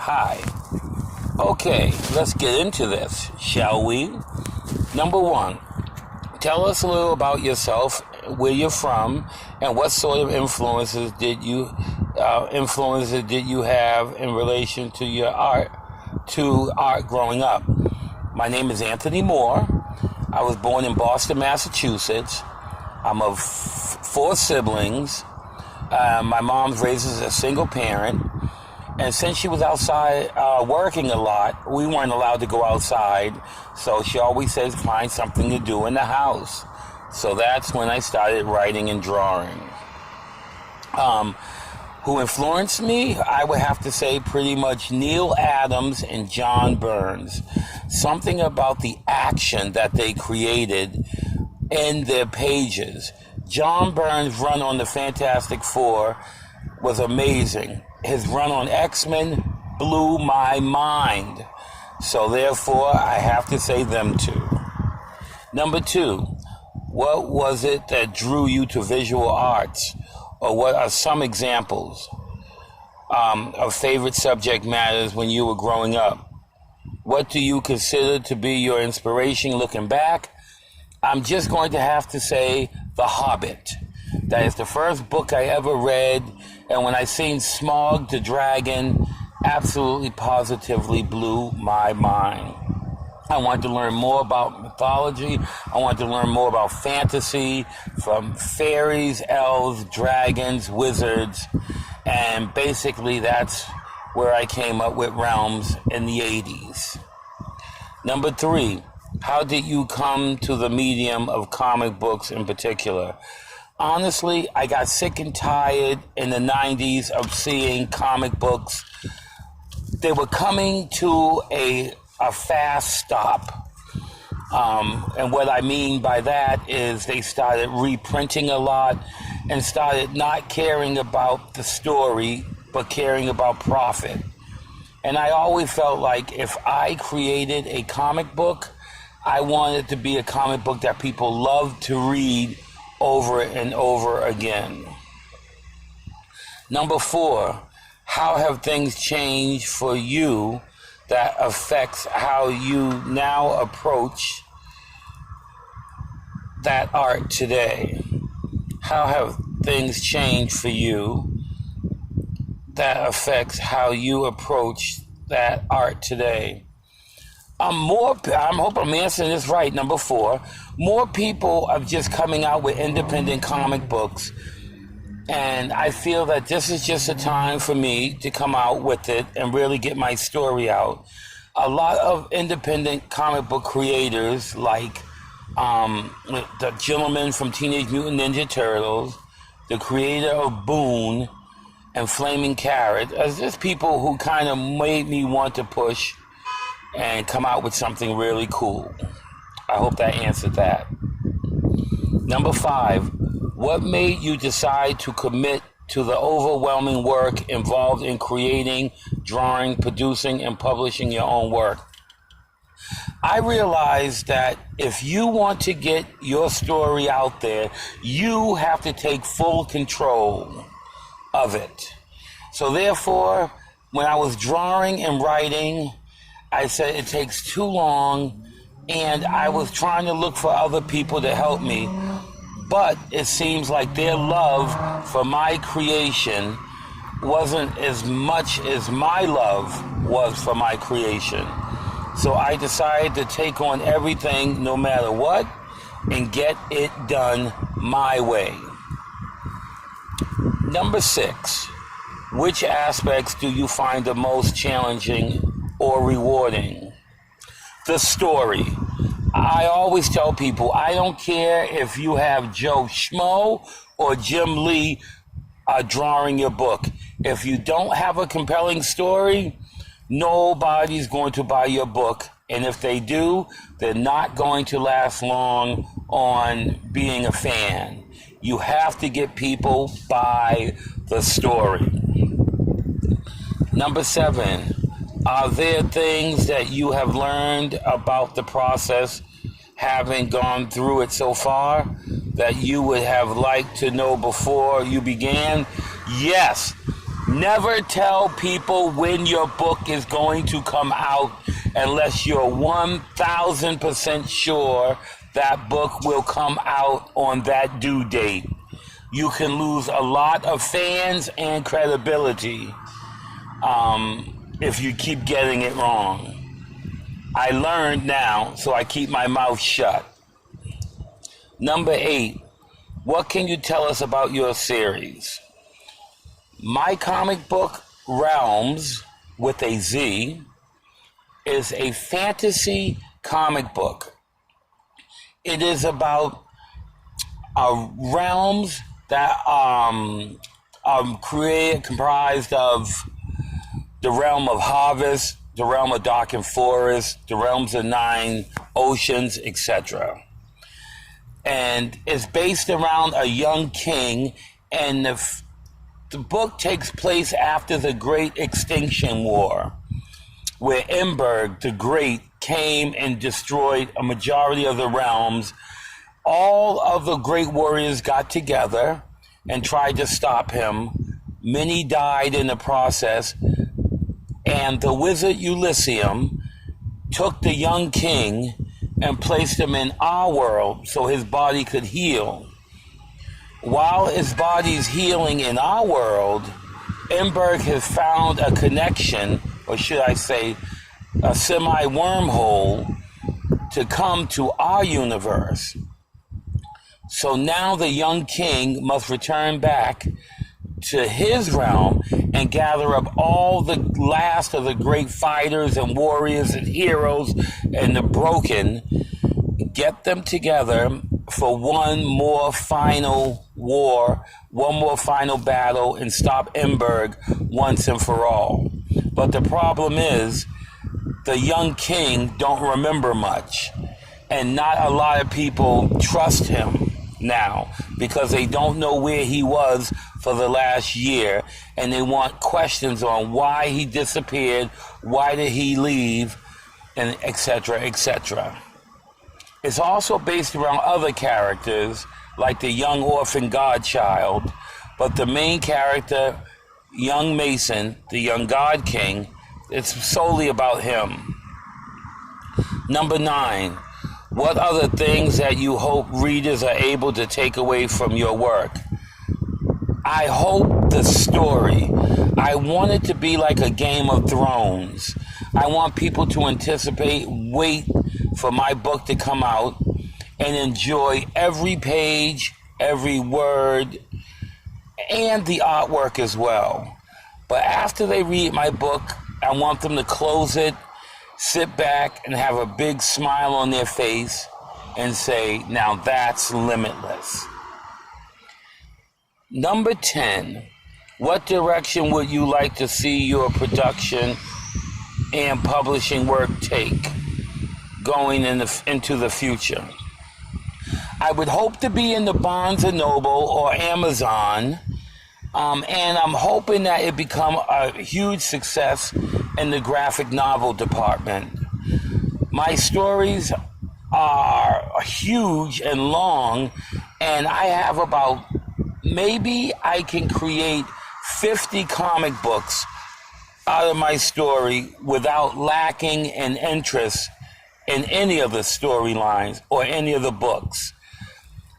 Hi. Okay, let's get into this, shall we? Number one, tell us a little about yourself, where you're from, and what sort of influences did you have in relation to your art growing up. My name is Anthony Moore. I was born in Boston, Massachusetts. I'm of four siblings. My mom raises a single parent. And since she was outside working a lot, we weren't allowed to go outside. So she always says, find something to do in the house. So that's when I started writing and drawing. Who influenced me? I would have to say pretty much Neal Adams and John Burns. Something about the action that they created in their pages. John Burns' run on the Fantastic Four was amazing. His run on X-Men blew my mind. So therefore, I have to say them two. Number two, what was it that drew you to visual arts? Or what are some examples of favorite subject matters when you were growing up? What do you consider to be your inspiration looking back? I'm just going to have to say The Hobbit. That is the first book I ever read, and when I seen Smaug the dragon, absolutely positively blew my mind. I wanted to learn more about mythology. I wanted to learn more about fantasy, from fairies, elves, dragons, wizards, and basically that's where I came up with Realms in the 80s. Number three, how did you come to the medium of comic books in particular? Honestly, I got sick and tired in the 90s of seeing comic books. They were coming to a fast stop. And what I mean by that is they started reprinting a lot and started not caring about the story, but caring about profit. And I always felt like if I created a comic book, I wanted it to be a comic book that people loved to read over and over again. Number four, how have things changed for you that affects how you now approach that art today? How have things changed for you that affects how you approach that art today? I hope I'm answering this right. Number four, more people are just coming out with independent comic books, and I feel that this is just a time for me to come out with it and really get my story out. A lot of independent comic book creators, like the gentleman from Teenage Mutant Ninja Turtles, the creator of Boone and Flaming Carrot, as just people who kind of made me want to push and come out with something really cool. I hope that answered that. Number five, what made you decide to commit to the overwhelming work involved in creating, drawing, producing, and publishing your own work? I realized that if you want to get your story out there, you have to take full control of it. So therefore, when I was drawing and writing, I said it takes too long, and I was trying to look for other people to help me, but it seems like their love for my creation wasn't as much as my love was for my creation. So I decided to take on everything no matter what and get it done my way. Number six, which aspects do you find the most challenging or rewarding? The story. I always tell people, I don't care if you have Joe Schmo or Jim Lee drawing your book. If you don't have a compelling story, nobody's going to buy your book. And if they do, they're not going to last long on being a fan. You have to get people by the story. Number seven, are there things that you have learned about the process, having gone through it so far, that you would have liked to know before you began? Yes. Never tell people when your book is going to come out unless you're 1,000% sure that book will come out on that due date. You can lose a lot of fans and credibility if you keep getting it wrong. I learned now, so I keep my mouth shut. Number 8, what can you tell us about your series? My comic book, Realms, with a Z, is a fantasy comic book. It is about realms that comprised of the realm of harvest, the realm of darkened forest, the realms of 9 oceans, etc. And it's based around a young king, and the book takes place after the Great Extinction War, where Imberg the Great came and destroyed a majority of the realms. All of the great warriors got together and tried to stop him. Many died in the process, and the wizard Elysium took the young king and placed him in our world so his body could heal. While his body's healing in our world, Imberg has found a connection, or should I say, a semi-wormhole to come to our universe. So now the young king must return back to his realm and gather up all the last of the great fighters and warriors and heroes and the broken, get them together for one more final war, one more final battle, and stop Imberg once and for all. But the problem is, the young king don't remember much, and not a lot of people trust him now because they don't know where he was for the last year, and they want questions on why he disappeared, why did he leave, and etc., etc. It's also based around other characters like the young orphan godchild, but the main character, young Mason, the young god king, it's solely about him. Number 9, what are the things that you hope readers are able to take away from your work? I hope the story. I want it to be like a Game of Thrones. I want people to anticipate, wait for my book to come out, and enjoy every page, every word, and the artwork as well. But after they read my book, I want them to close it, sit back, and have a big smile on their face and say, now that's limitless. Number 10, what direction would you like to see your production and publishing work take going into the future? I would hope to be in the Barnes & Noble or Amazon, and I'm hoping that it become a huge success in the graphic novel department. My stories are huge and long, and I have about, maybe I can create 50 comic books out of my story without lacking in interest in any of the storylines or any of the books.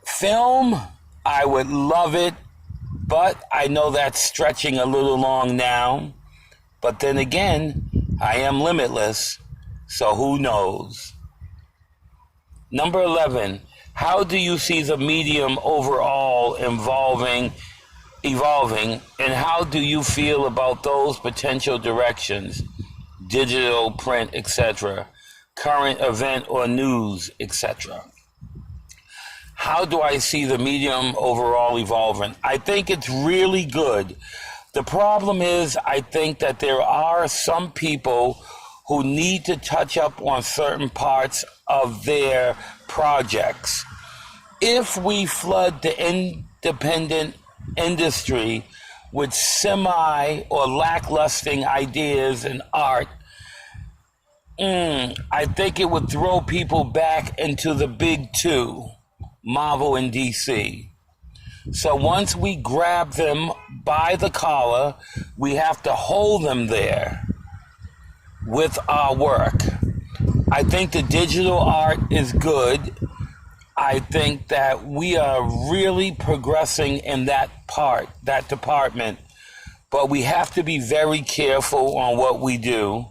Film, I would love it, but I know that's stretching a little long now. But then again, I am limitless, so who knows? Number 11, how do you see the medium overall evolving, and how do you feel about those potential directions, digital, print, etc., current event or news, etc.? How do I see the medium overall evolving? I think it's really good. The problem is, I think that there are some people who need to touch up on certain parts of their projects. If we flood the independent industry with semi or lacklusting ideas and art, I think it would throw people back into the big two, Marvel and DC. So once we grab them by the collar, we have to hold them there with our work. I think the digital art is good. I think that we are really progressing in that department, but we have to be very careful on what we do,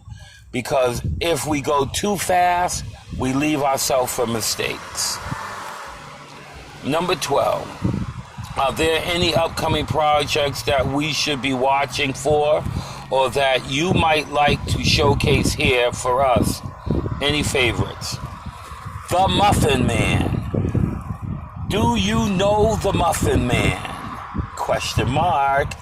because if we go too fast, we leave ourselves for mistakes. Number 12, are there any upcoming projects that we should be watching for, or that you might like to showcase here for us? Any favorites? The Muffin Man. Do you know the Muffin Man? Question mark.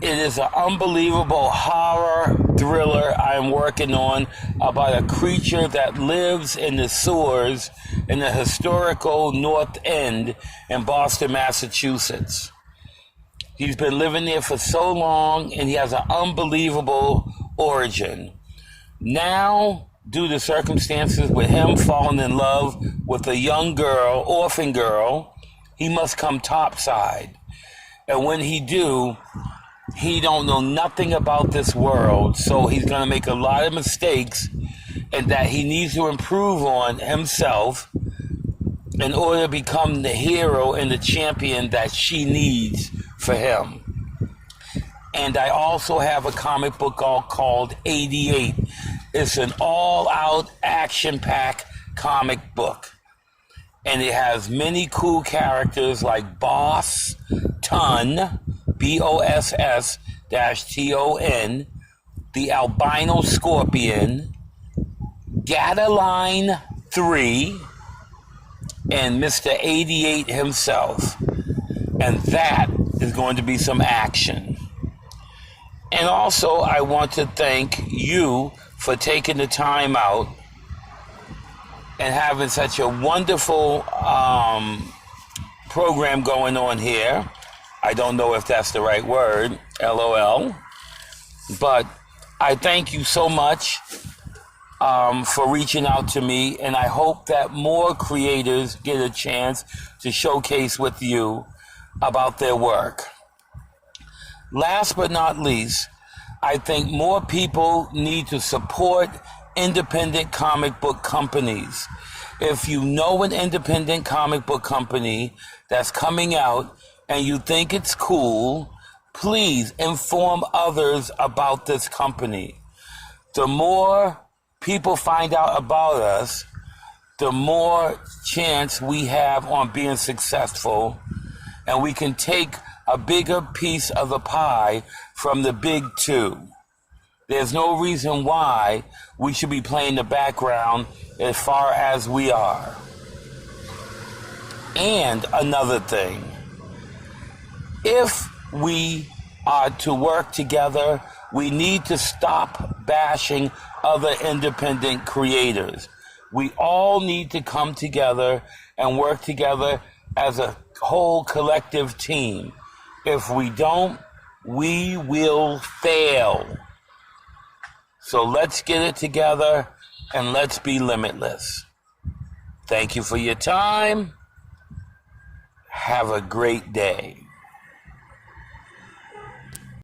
It is an unbelievable horror thriller I'm working on about a creature that lives in the sewers in the historical North End in Boston, Massachusetts. He's been living there for so long, and he has an unbelievable origin. Now, due to circumstances with him falling in love with a young girl, orphan girl, he must come topside. And when he do, he don't know nothing about this world, so he's going to make a lot of mistakes, and that he needs to improve on himself in order to become the hero and the champion that she needs for him. And I also have a comic book called 88. It's an all-out action-packed comic book. And it has many cool characters like Boss Ton, BOSS-TON, the Albino Scorpion, Gadaline 3, and Mr. 88 himself. And that is going to be some action. And also, I want to thank you for taking the time out and having such a wonderful program going on here. I don't know if that's the right word, LOL. But I thank you so much for reaching out to me, and I hope that more creators get a chance to showcase with you about their work. Last but not least, I think more people need to support independent comic book companies. If you know an independent comic book company that's coming out and you think it's cool, please inform others about this company. The more people find out about us, the more chance we have on being successful, and we can take a bigger piece of the pie from the big two. There's no reason why we should be playing the background as far as we are. And another thing, if we are to work together, we need to stop bashing other independent creators. We all need to come together and work together as a whole collective team. If we don't, we will fail. So let's get it together and let's be limitless. Thank you for your time. Have a great day.